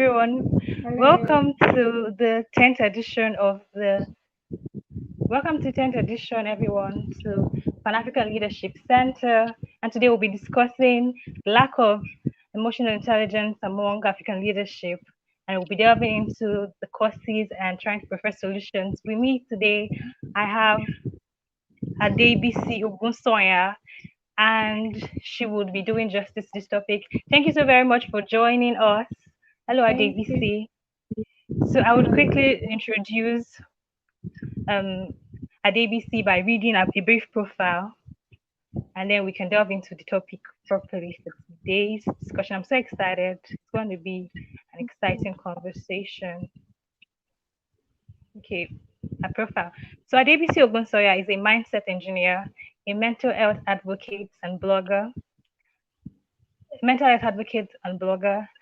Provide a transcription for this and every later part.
everyone. Hello. Welcome to the 10th edition of the Welcome to 10th edition, everyone, to Pan African Leadership Center. And today we'll be discussing lack of emotional intelligence among African leadership. And we'll be delving into the causes and trying to prefer solutions. With me today, I have Adebisi Ogunsanya, and she would be doing justice to this topic. Thank you so very much for joining us. Hello, Thank you. Adebisi. So I would Hello. quickly introduce um, Adebisi by reading a brief profile, and then we can delve into the topic properly for today's discussion. I'm so excited. It's going to be an exciting conversation. Okay, a profile. So Adebisi Ogunsoya is a mindset engineer, a mental health advocate and blogger,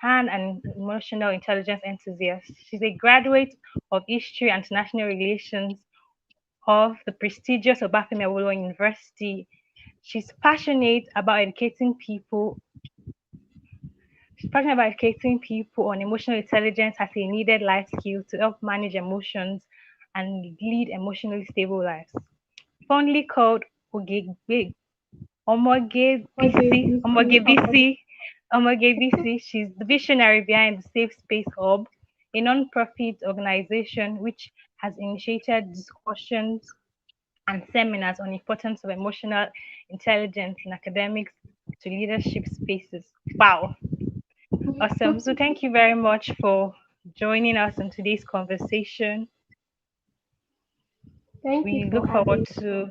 and an emotional intelligence enthusiast. She's a graduate of History and International Relations of the prestigious Obafemi Awolowo University. She's passionate about educating people. She's passionate about educating people on emotional intelligence as a needed life skill to help manage emotions and lead emotionally stable lives. Fondly called Ogegbe, Okay, Omogebisi, BC. Omogebisi, Omogebisi. She's the visionary behind the Safe Space Hub, a non-profit organization which has initiated discussions and seminars on the importance of emotional intelligence in academics to leadership spaces. Wow, awesome. So thank you very much for joining us in today's conversation. Thank you We for look forward having to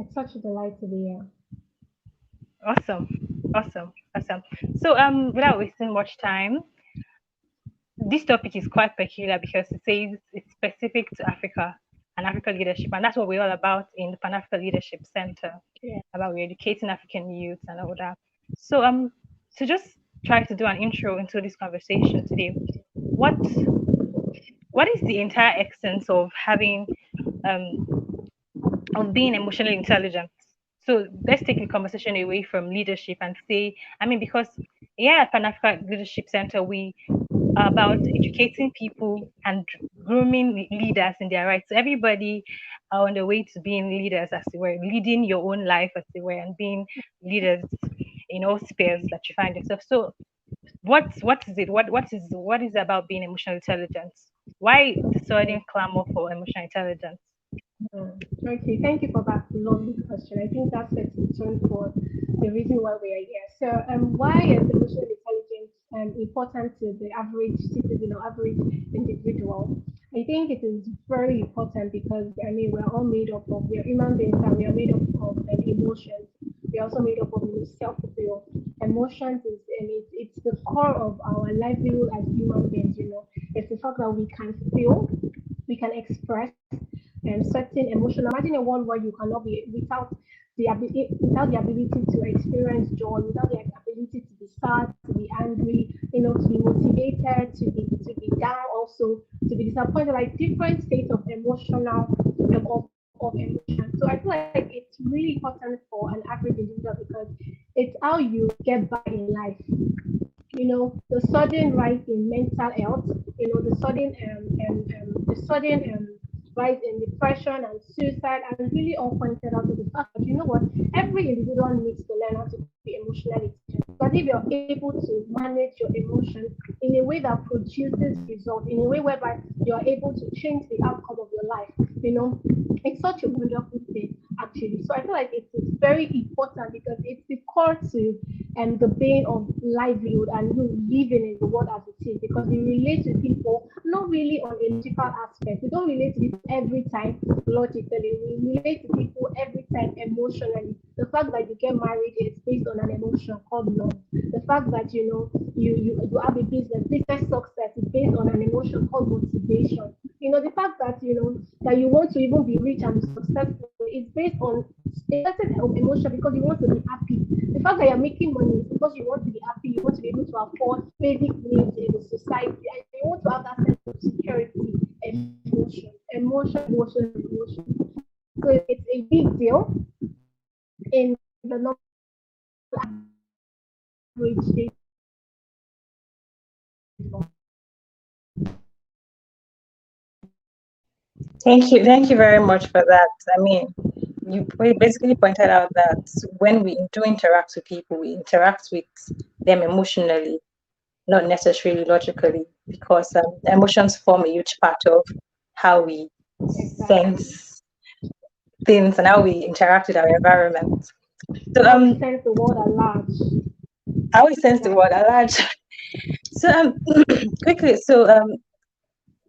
it's such a delight to be here. awesome, awesome. So without wasting much time, this topic is quite peculiar because it says it's specific to Africa and African leadership, and that's what we're all about in the Pan African Leadership Center, Yeah. about we're educating African youth and all that. So to just try to do an intro into this conversation today, what what is the entire essence of having um of being emotionally intelligent? So let's take the conversation away from leadership and say, I mean, because yeah, at Pan African Leadership Center, we about educating people and grooming leaders in their rights. So everybody are on the way to being leaders, as it were, leading your own life, as it were, and being leaders in all spheres that you find yourself. So, what is it? What is it about being emotional intelligence? Why the sudden clamor for emotional intelligence? Okay, thank you for that lovely question. I think that sets the tone for the reason why we are here. So, why is emotional intelligence important to the average citizen or average individual? I think it is very important because I mean we're all made up of we're human beings and we are made up of emotions. We're also made up of self-will. Emotions is and it's the core of our livelihood as human beings. It's the fact that we can feel, we can express certain emotion. Imagine a world where you cannot be without the ability to experience joy, without the ability to be sad, to be angry, to be motivated, to be down, also to be disappointed, like different states of of emotion. So I feel like it's really important for an average individual because it's how you get by in life. The sudden rise in mental health, the sudden rise in depression and suicide, and really all pointed out to the fact that every individual needs to learn how to be emotionally intelligent. Because if you're able to manage your emotions in a way that produces results, in a way whereby you're able to change the outcome of your life, it's such a wonderful thing actually. So I feel like it's very important because it's the core to the being of livelihood and living in the world as it is because we relate to people not really on a logical aspect. We don't relate to people every time logically. We relate to people every time emotionally. The fact that you get married is based on an emotion called love. The fact that you have a business success is based on an emotion called motivation. The fact that that you want to even be rich and successful is based on a certain emotion because you want to be happy. The fact that you're making money is because you want to be happy, you want to be able to afford basic needs in the society, and you want to have that sense of security, emotion. So it's a big deal in the normal average day. Thank you very much for that. I mean, you basically pointed out that when we do interact with people, we interact with them emotionally, not necessarily logically, because emotions form a huge part of how we Exactly. sense things and how we interact with our environment. So How we sense the world at large. how we sense the world Exactly. at large. So quickly, so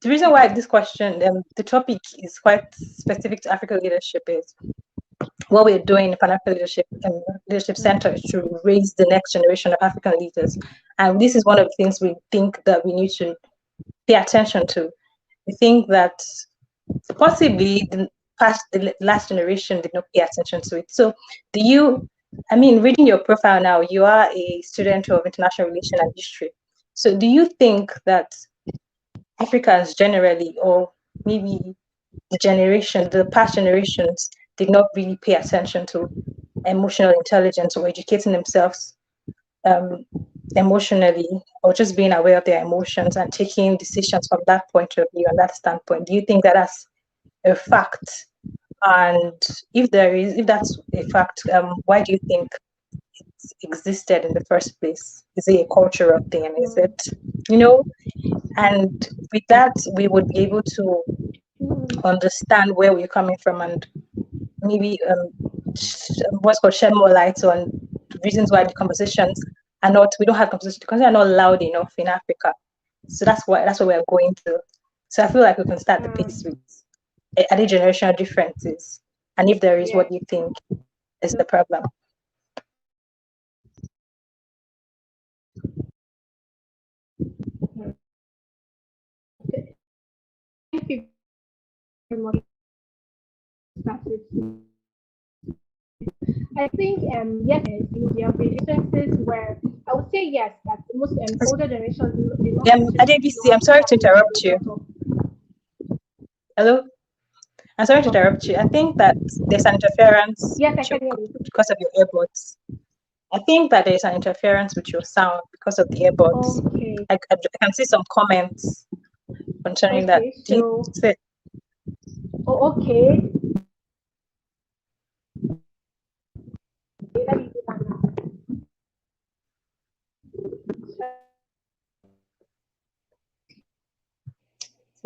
the reason why this question, the topic is quite specific to African leadership is what we're doing in the Pan African Leadership Center is to raise the next generation of African leaders. And this is one of the things we think that we need to pay attention to. We think that possibly the last generation did not pay attention to it. So do you, I mean, reading your profile now, you are a student of international relations and history. So do you think that Africans generally, or maybe the past generations, did not really pay attention to emotional intelligence or educating themselves um, emotionally, or just being aware of their emotions and taking decisions from that point of view and that standpoint? Do you think that that's a fact? And if that's a fact, why do you think it existed in the first place? Is it a cultural thing? Is Mm. it, you know? And with that, we would be able to Mm. understand where we're coming from and maybe what's called shed more light on reasons why the conversations are not, we don't have conversations because they're not loud enough in Africa. So that's what we're going to. So I feel like we can start the piece with are there generational differences? And if there is, what Yeah. do you think is the problem? Thank you very much. I think yes, there have been instances where I would say yes that most older generations do not actually know Adebisi, how I'm to pay sorry to attention interrupt to a you. lot of Hello? I'm sorry to stuff. interrupt you. I think that there's an interference Yes, I with can hear you. because of your earbuds. I think that there's an interference with your sound because of the earbuds. Okay. I can see some comments concerning that. Okay. Do you So, say, okay. Let me do that now.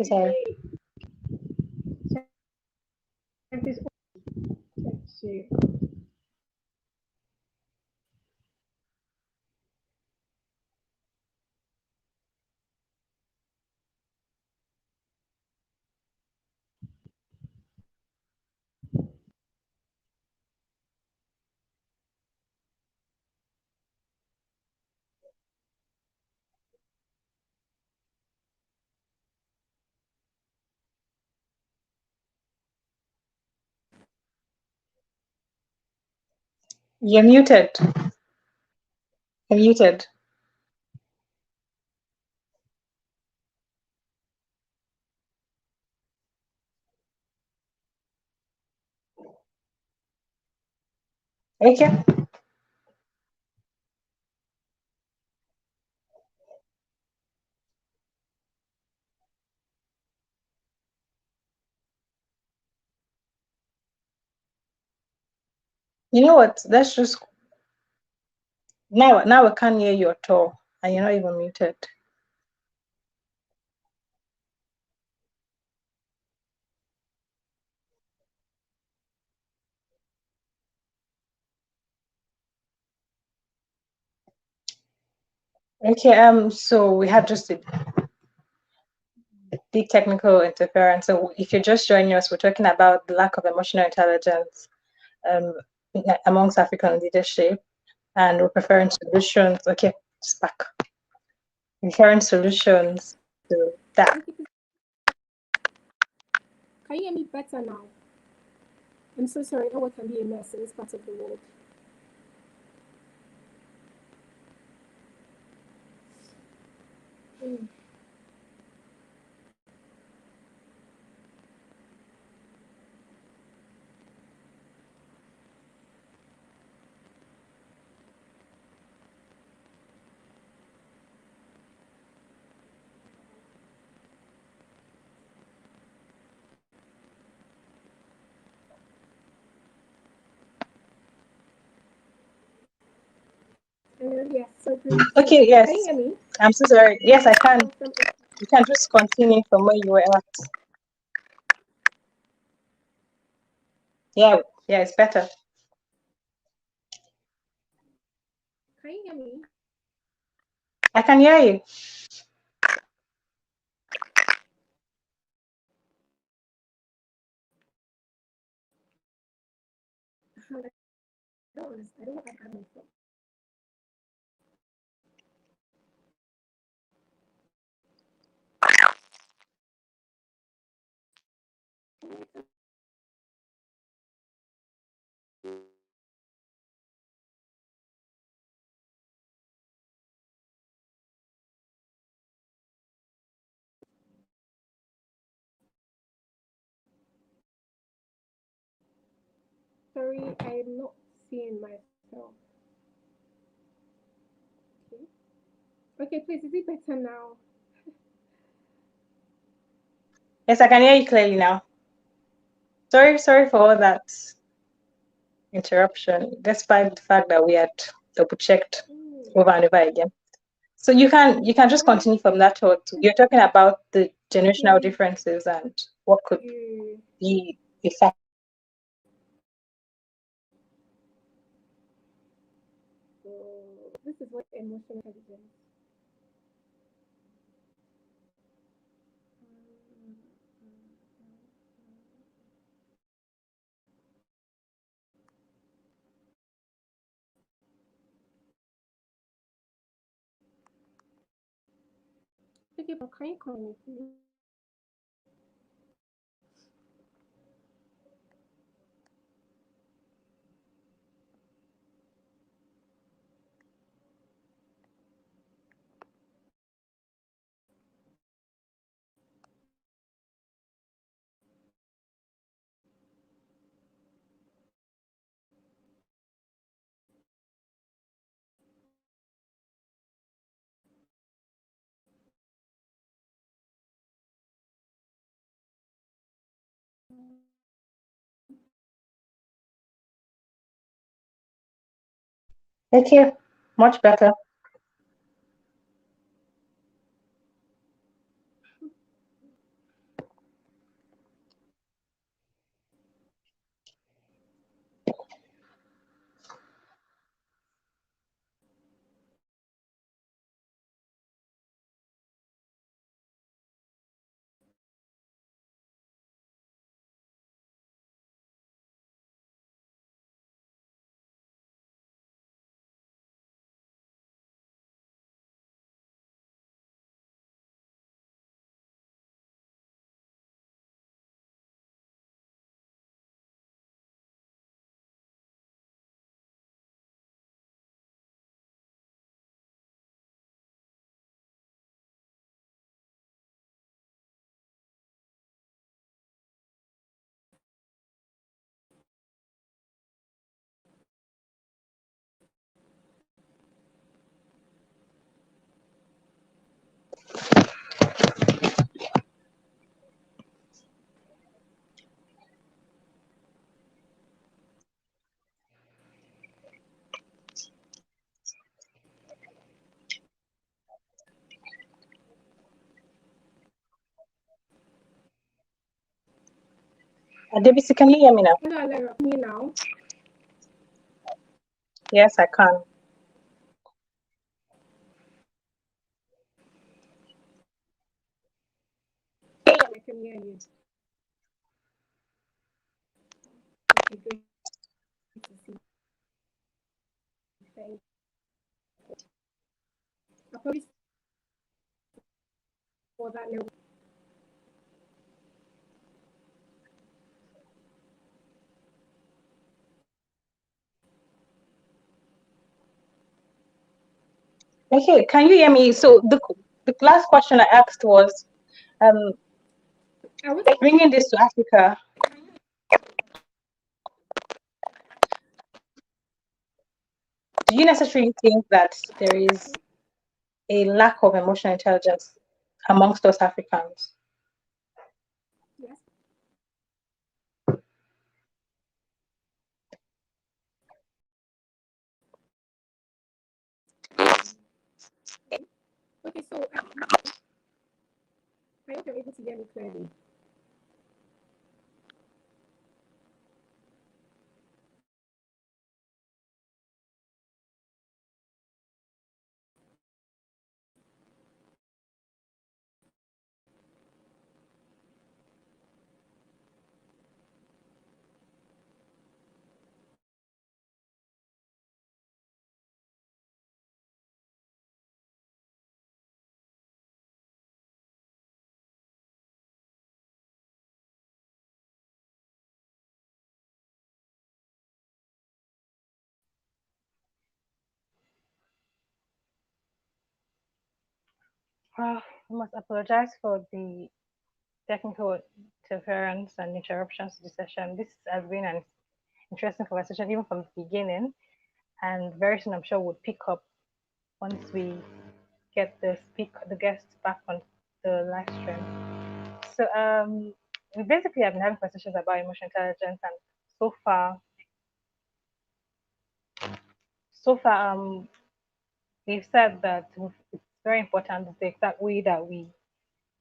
sorry? Let's see. You're muted. You're muted. Okay. You know what? Let's just now I can't hear you at all, and you're not even muted. Okay. So we had just a big technical interference. So if you're just joining us, we're talking about the lack of emotional intelligence um, amongst African leadership, and we're preferring solutions. Okay, it's back. Preferring solutions to that. Can you hear me better now? I'm so sorry. Oh, what can be a mess in this part of the world? Mm. Yes, so please. Okay, Can you yes. hear me? I'm so sorry. Yes, I can. Awesome. You can just continue from where you were at. Yeah, yeah, it's better. Can you hear me? I can hear you. I don't understand. I don't know if I have my phone. Sorry, I'm not seeing myself. Okay. Okay, please, is it better now? Yes, I can hear you clearly now. Sorry for all that interruption, despite the fact that we had double checked over and over again. So you can just Alright. continue from that thought. You're talking about the generational Okay. differences and what could You. be a factor. So this is what emotional intelligence. Um, Okay, but can you call me, please? Okay, much better. Adebisi, can you hear me now? No, let me now. Yes, I can. I can hear you. Okay, great to see. Thank you. I'll probably for that level. Okay, can you hear me? So the last question I asked was, um, I was bringing this to Africa, do you necessarily think that there is a lack of emotional intelligence amongst us Africans? yes. Okay, so I hope you're able to hear me clearly. I must apologize for the technical interference and interruptions to the session. This has been an interesting conversation, even from the beginning, and very soon I'm sure we'll pick up once we get the guests back on the live stream. So we basically have been having conversations about emotional intelligence, and so far, so far, we've said that it's very important the exact way that we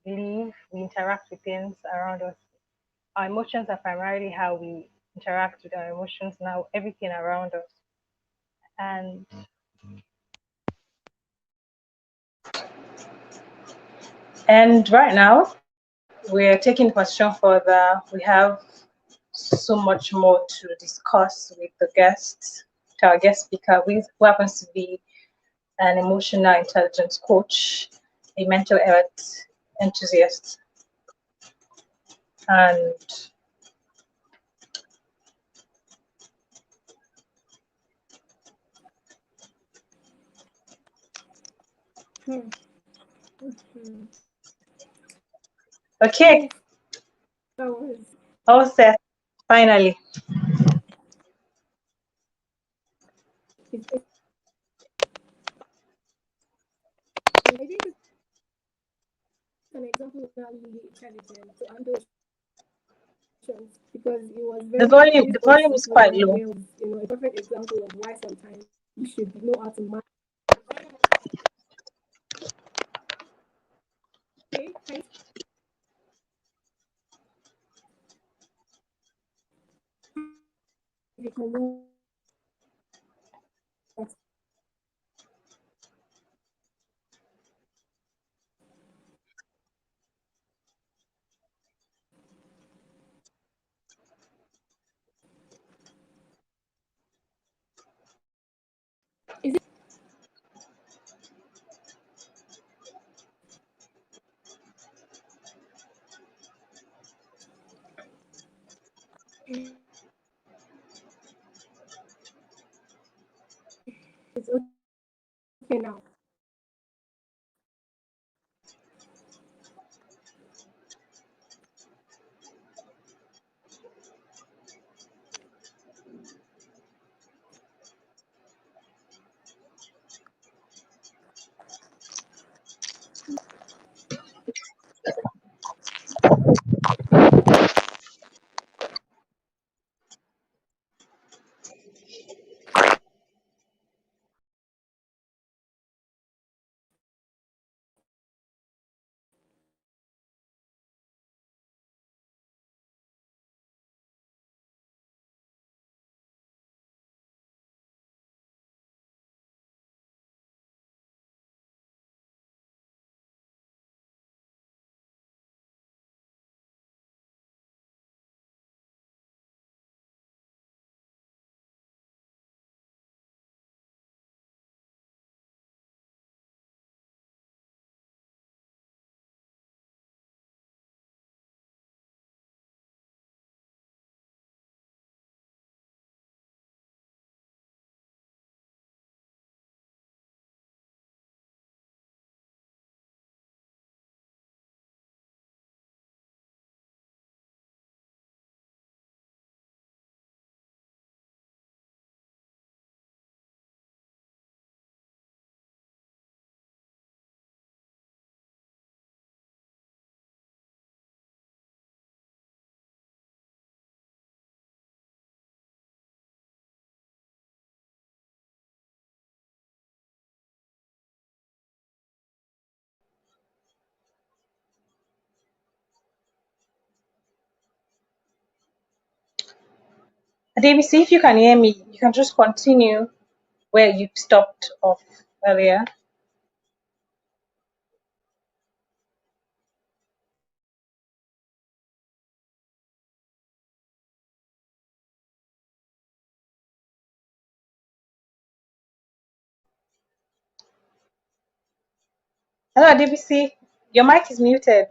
live, we interact with things around us. Our emotions are primarily how we interact with our emotions now, everything around us. And right now, we're taking question further. We have so much more to discuss with the guest, to our guest speaker, who happens to be an emotional intelligence coach, a mental health enthusiast, and Hmm. Hmm. okay, Oh, that was. all set. Finally, It's, I think it's an example of that really intelligent to handle because it was the very volume this the whole volume is quite super low. male, a perfect example of why sometimes you should know how to manage. Okay, is it? It's okay now. Adebisi, if you can hear me, you can just continue where you stopped off earlier. Hello, Adebisi. Your mic is muted.